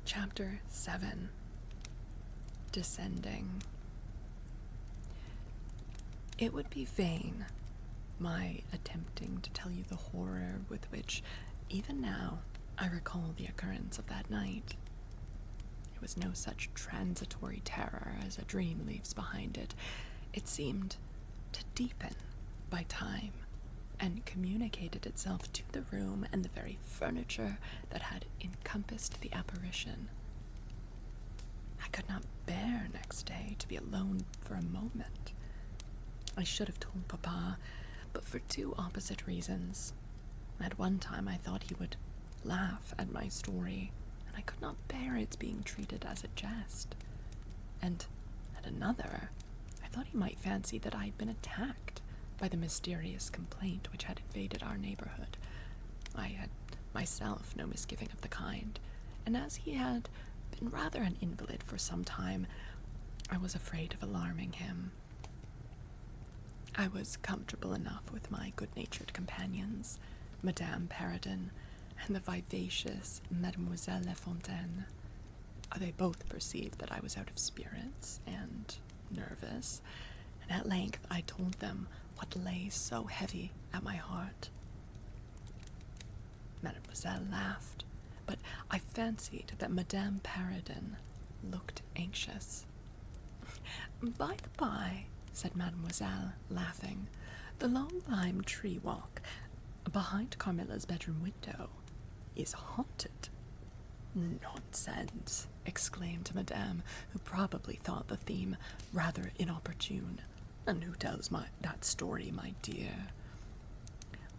Chapter 7. Descending. It would be vain, my attempting to tell you the horror with which, even now, I recall the occurrence of that night. It was no such transitory terror as a dream leaves behind it. It seemed to deepen by time, and communicated itself to the room and the very furniture that had encompassed the apparition. I could not bear next day to be alone for a moment. I should have told Papa, but for two opposite reasons. At one time I thought he would laugh at my story, and I could not bear its being treated as a jest. And at another, I thought he might fancy that I had been attacked by the mysterious complaint which had invaded our neighborhood. I had myself no misgiving of the kind, and as he had been rather an invalid for some time, I was afraid of alarming him. I was comfortable enough with my good-natured companions, Madame Perrodon and the vivacious Mademoiselle Le Fontaine. They both perceived that I was out of spirits and nervous, and at length I told them what lay so heavy at my heart. Mademoiselle laughed, but I fancied that Madame Perrodon looked anxious. "By the by," said Mademoiselle, laughing, "the long lime tree walk behind Carmilla's bedroom window is haunted." "Nonsense," exclaimed Madame, who probably thought the theme rather inopportune. "And who tells that story, my dear?"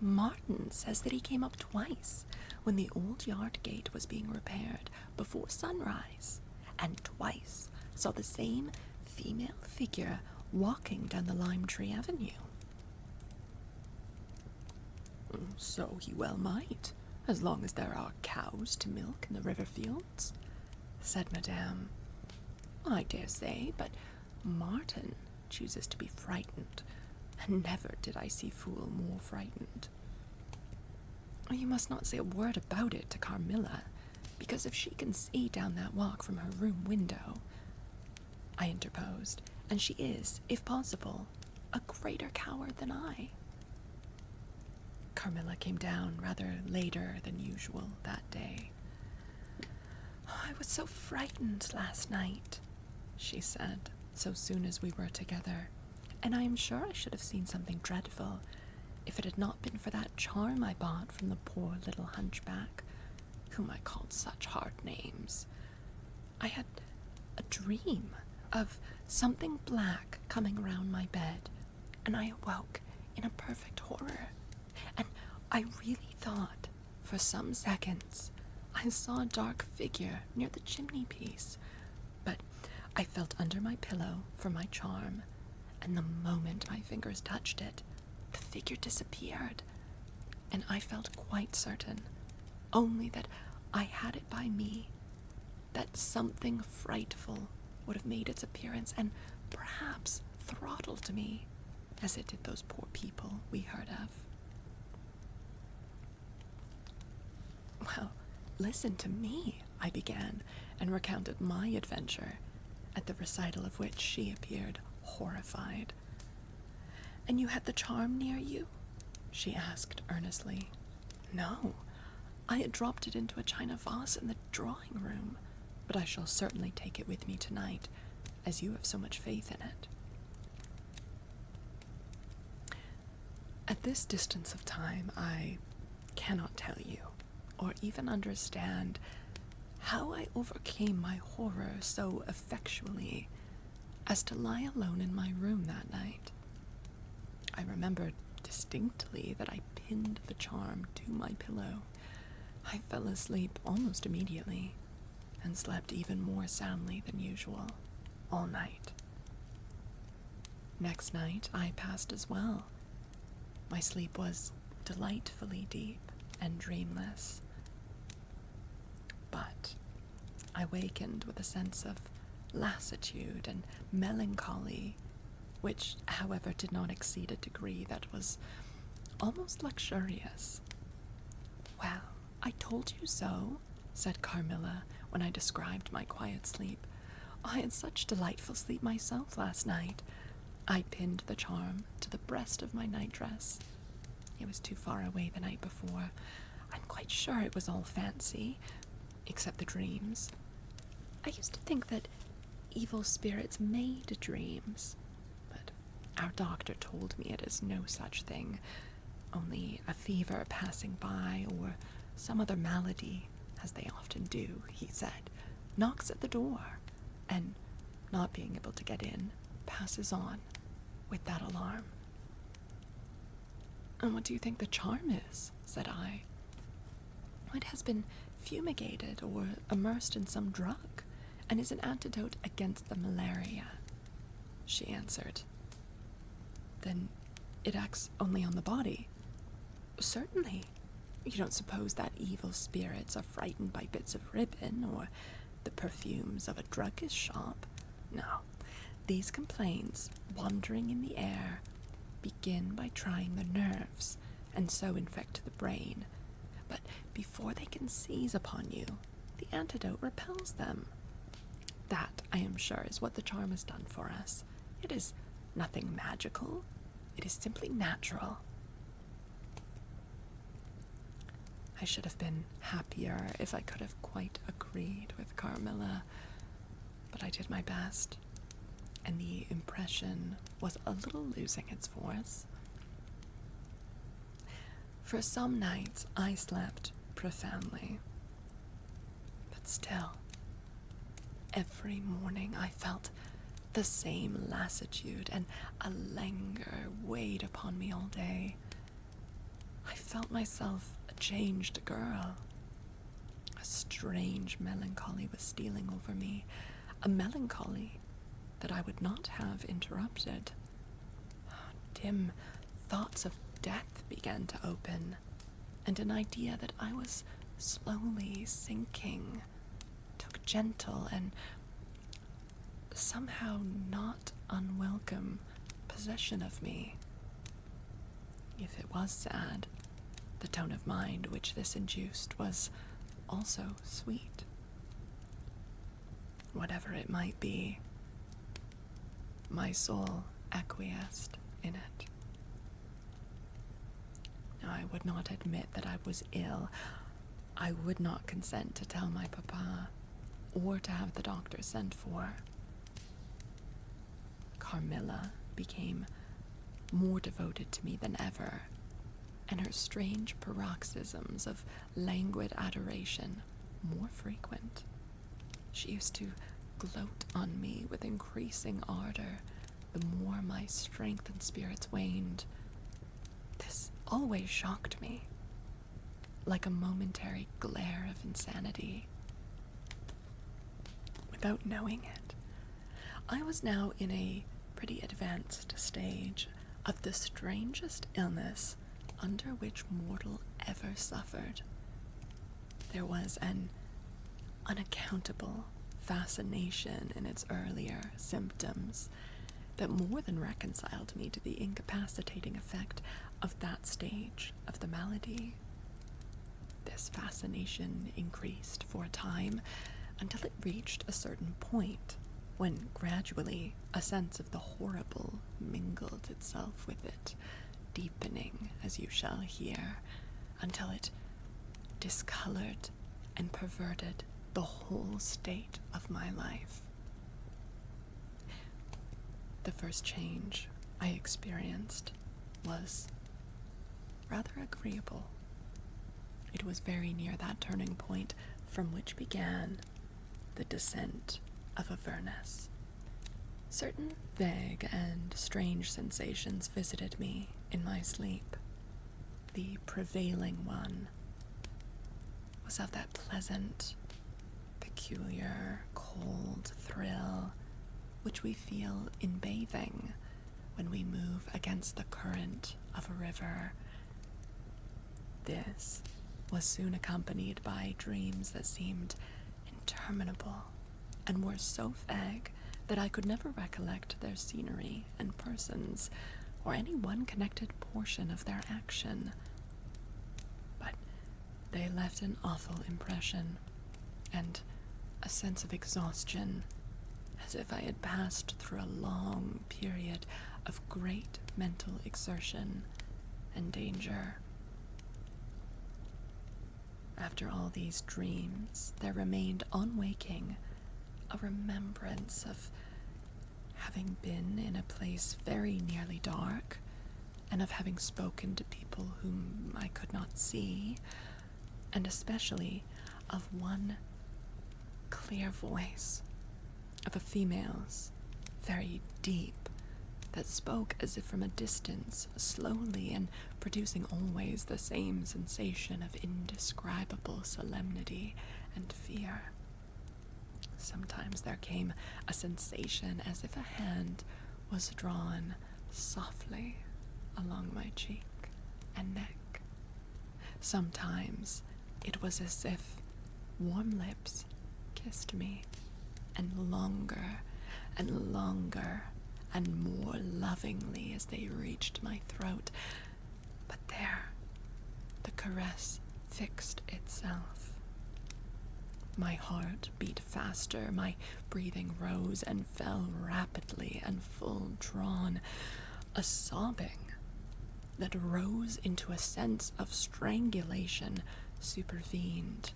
"Martin says that he came up twice when the old yard gate was being repaired before sunrise, and twice saw the same female figure walking down the Lime Tree Avenue." "So he well might, as long as there are cows to milk in the river fields," said Madame. "I dare say, but Martin chooses to be frightened, and never did I see fool more frightened." "You must not say a word about it to Carmilla, because if she can see down that walk from her room window," I interposed, "and she is, if possible, a greater coward than I." Carmilla came down rather later than usual that day. "I was so frightened last night," she said, so soon as we were together, "and I am sure I should have seen something dreadful if it had not been for that charm I bought from the poor little hunchback, whom I called such hard names. I had a dream of something black coming round my bed, and I awoke in a perfect horror, and I really thought, for some seconds, I saw a dark figure near the chimney-piece, but I felt under my pillow for my charm, and the moment my fingers touched it, the figure disappeared, and I felt quite certain, only that I had it by me, that something frightful would have made its appearance and perhaps throttled me, as it did those poor people we heard of." "Well, listen to me," I began, and recounted my adventure, at the recital of which she appeared horrified. "And you had the charm near you?" she asked earnestly. "No, I had dropped it into a china vase in the drawing room, but I shall certainly take it with me tonight, as you have so much faith in it." At this distance of time, I cannot tell you, or even understand, how I overcame my horror so effectually as to lie alone in my room that night. I remember distinctly that I pinned the charm to my pillow. I fell asleep almost immediately, and slept even more soundly than usual all night. Next night I passed as well. My sleep was delightfully deep and dreamless, but I wakened with a sense of lassitude and melancholy, which, however, did not exceed a degree that was almost luxurious. "Well, I told you so," said Carmilla, when I described my quiet sleep. I had such delightful sleep myself last night. I pinned the charm to the breast of my nightdress. It was too far away the night before. I'm quite sure it was all fancy, except the dreams. I used to think that evil spirits made dreams, but our doctor told me it is no such thing, only a fever passing by or some other malady, as they often do, he said, knocks at the door, and, not being able to get in, passes on with that alarm. And what do you think the charm is? Said I. It has been fumigated or immersed in some drug, and is an antidote against the malaria, she answered. Then it acts only on the body? Certainly. You don't suppose that evil spirits are frightened by bits of ribbon or the perfumes of a druggist's shop? No. These complaints, wandering in the air, begin by trying the nerves, and so infect the brain. But before they can seize upon you, the antidote repels them. That, I am sure, is what the charm has done for us. It is nothing magical. It is simply natural. I should have been happier if I could have quite agreed with Carmilla, but I did my best, and the impression was a little losing its force. For some nights I slept profoundly, but still, every morning I felt the same lassitude, and a languor weighed upon me all day. I felt myself a changed girl. A strange melancholy was stealing over me, a melancholy that I would not have interrupted. Dim thoughts of death began to open, and an idea that I was slowly sinking took gentle and somehow not unwelcome possession of me. If it was sad, the tone of mind which this induced was also sweet. Whatever it might be, my soul acquiesced in it. Now, I would not admit that I was ill. I would not consent to tell my papa, or to have the doctor sent for. Carmilla became more devoted to me than ever, and her strange paroxysms of languid adoration more frequent. She used to gloat on me with increasing ardor the more my strength and spirits waned. This always shocked me, like a momentary glare of insanity. Without knowing it, I was now in a pretty advanced stage of the strangest illness under which mortal ever suffered. There was an unaccountable fascination in its earlier symptoms that more than reconciled me to the incapacitating effect of that stage of the malady. This fascination increased for a time until it reached a certain point, when gradually a sense of the horrible mingled itself with it, deepening, as you shall hear, until it discolored and perverted the whole state of my life. The first change I experienced was rather agreeable. It was very near that turning point from which began the descent of Avernus. Certain vague and strange sensations visited me in my sleep. The prevailing one was of that pleasant, peculiar, cold thrill which we feel in bathing when we move against the current of a river. This was soon accompanied by dreams that seemed interminable and were so vague that I could never recollect their scenery and persons, or any one connected portion of their action. But they left an awful impression, and a sense of exhaustion, as if I had passed through a long period of great mental exertion and danger. After all these dreams, there remained on waking a remembrance of having been in a place very nearly dark, and of having spoken to people whom I could not see, and especially of one clear voice of a female's, very deep, that spoke as if from a distance, slowly, and producing always the same sensation of indescribable solemnity and fear. Sometimes there came a sensation as if a hand was drawn softly along my cheek and neck. Sometimes it was as if warm lips kissed me, and longer and longer and more lovingly as they reached my throat. But there, the caress fixed itself. My heart beat faster, my breathing rose and fell rapidly and full drawn. A sobbing that rose into a sense of strangulation supervened,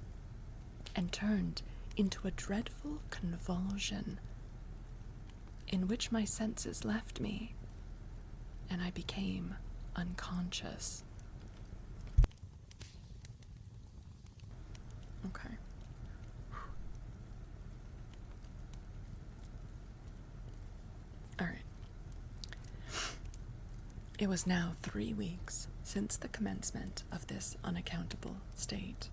and turned into a dreadful convulsion, in which my senses left me, and I became unconscious. Okay. All right. It was now 3 weeks since the commencement of this unaccountable state.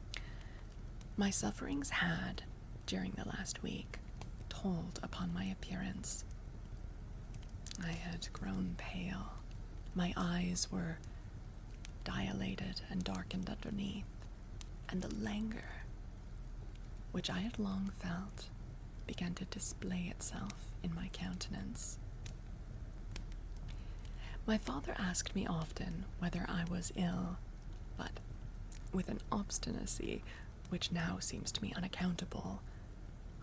My sufferings had, during the last week, told upon my appearance. I had grown pale. My eyes were dilated and darkened underneath, and the languor, which I had long felt, began to display itself in my countenance. My father asked me often whether I was ill, but with an obstinacy which now seems to me unaccountable,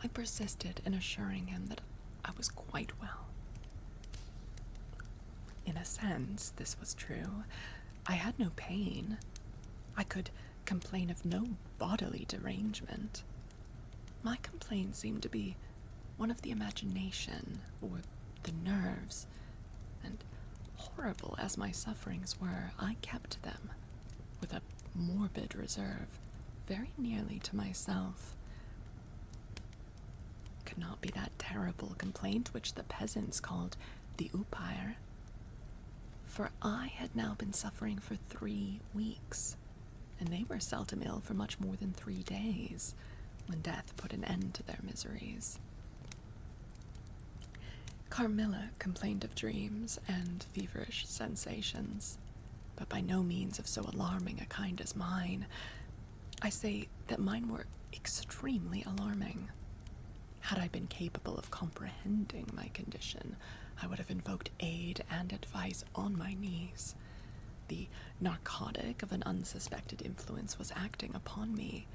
I persisted in assuring him that I was quite well. In a sense, this was true. I had no pain. I could complain of no bodily derangement. My complaint seemed to be one of the imagination or the nerves, and horrible as my sufferings were, I kept them, with a morbid reserve, very nearly to myself. It could not be that terrible complaint which the peasants called the upire, for I had now been suffering for 3 weeks, and they were seldom ill for much more than 3 days, when death put an end to their miseries. Carmilla complained of dreams and feverish sensations, but by no means of so alarming a kind as mine. I say that mine were extremely alarming. Had I been capable of comprehending my condition, I would have invoked aid and advice on my knees. The narcotic of an unsuspected influence was acting upon me,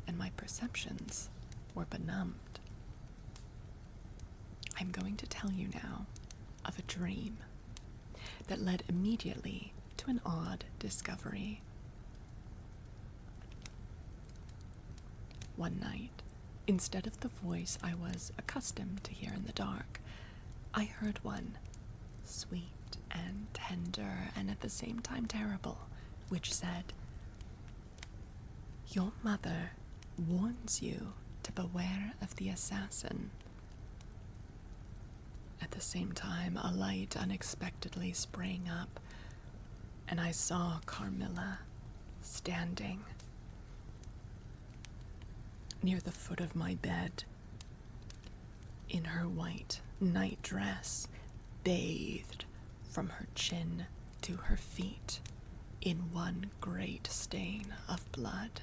and my perceptions were benumbed. I'm going to tell you now of a dream that led immediately to an odd discovery. One night, instead of the voice I was accustomed to hear in the dark, I heard one, sweet and tender and at the same time terrible, which said, "Your mother warns you to beware of the assassin." At the same time, a light unexpectedly sprang up, and I saw Carmilla standing near the foot of my bed, in her white night dress, bathed from her chin to her feet in one great stain of blood.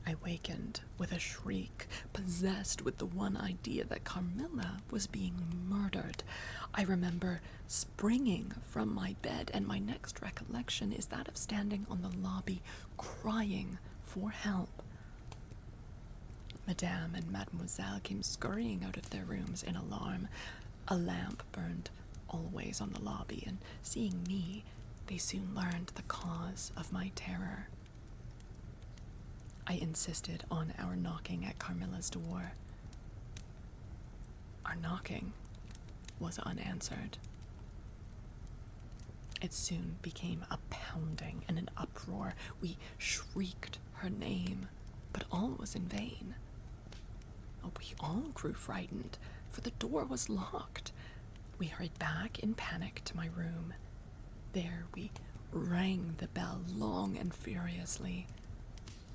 I wakened with a shriek, possessed with the one idea that Carmilla was being murdered. I remember springing from my bed, and my next recollection is that of standing on the lobby, crying for help. Madame and Mademoiselle came scurrying out of their rooms in alarm. A lamp burned always on the lobby, and seeing me, they soon learned the cause of my terror. I insisted on our knocking at Carmilla's door. Our knocking was unanswered. It soon became a pounding and an uproar. We shrieked her name, but all was in vain. We all grew frightened, for the door was locked. We hurried back in panic to my room. There we rang the bell long and furiously.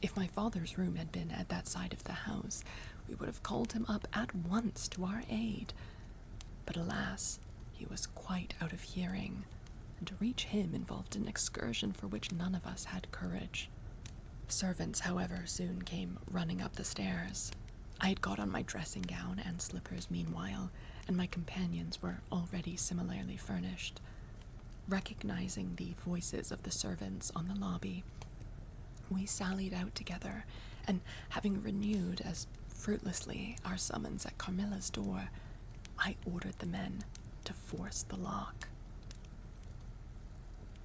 If my father's room had been at that side of the house, we would have called him up at once to our aid. But alas, he was quite out of hearing, and to reach him involved an excursion for which none of us had courage. Servants, however, soon came running up the stairs. I had got on my dressing gown and slippers meanwhile, and my companions were already similarly furnished. Recognizing the voices of the servants on the lobby, we sallied out together, and having renewed as fruitlessly our summons at Carmilla's door, I ordered the men to force the lock.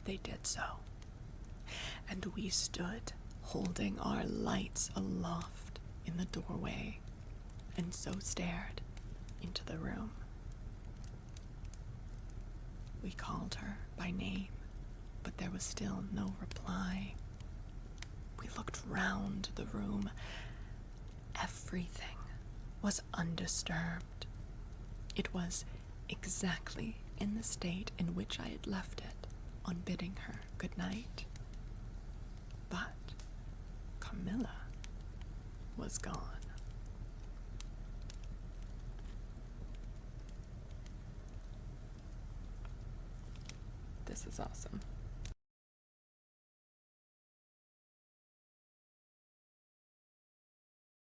They did so, and we stood holding our lights aloft in the doorway, and so stared into the room. We called her by name, but there was still no reply. We looked round the room. Everything was undisturbed. It was exactly in the state in which I had left it on bidding her good night. But Carmilla was gone. This is awesome.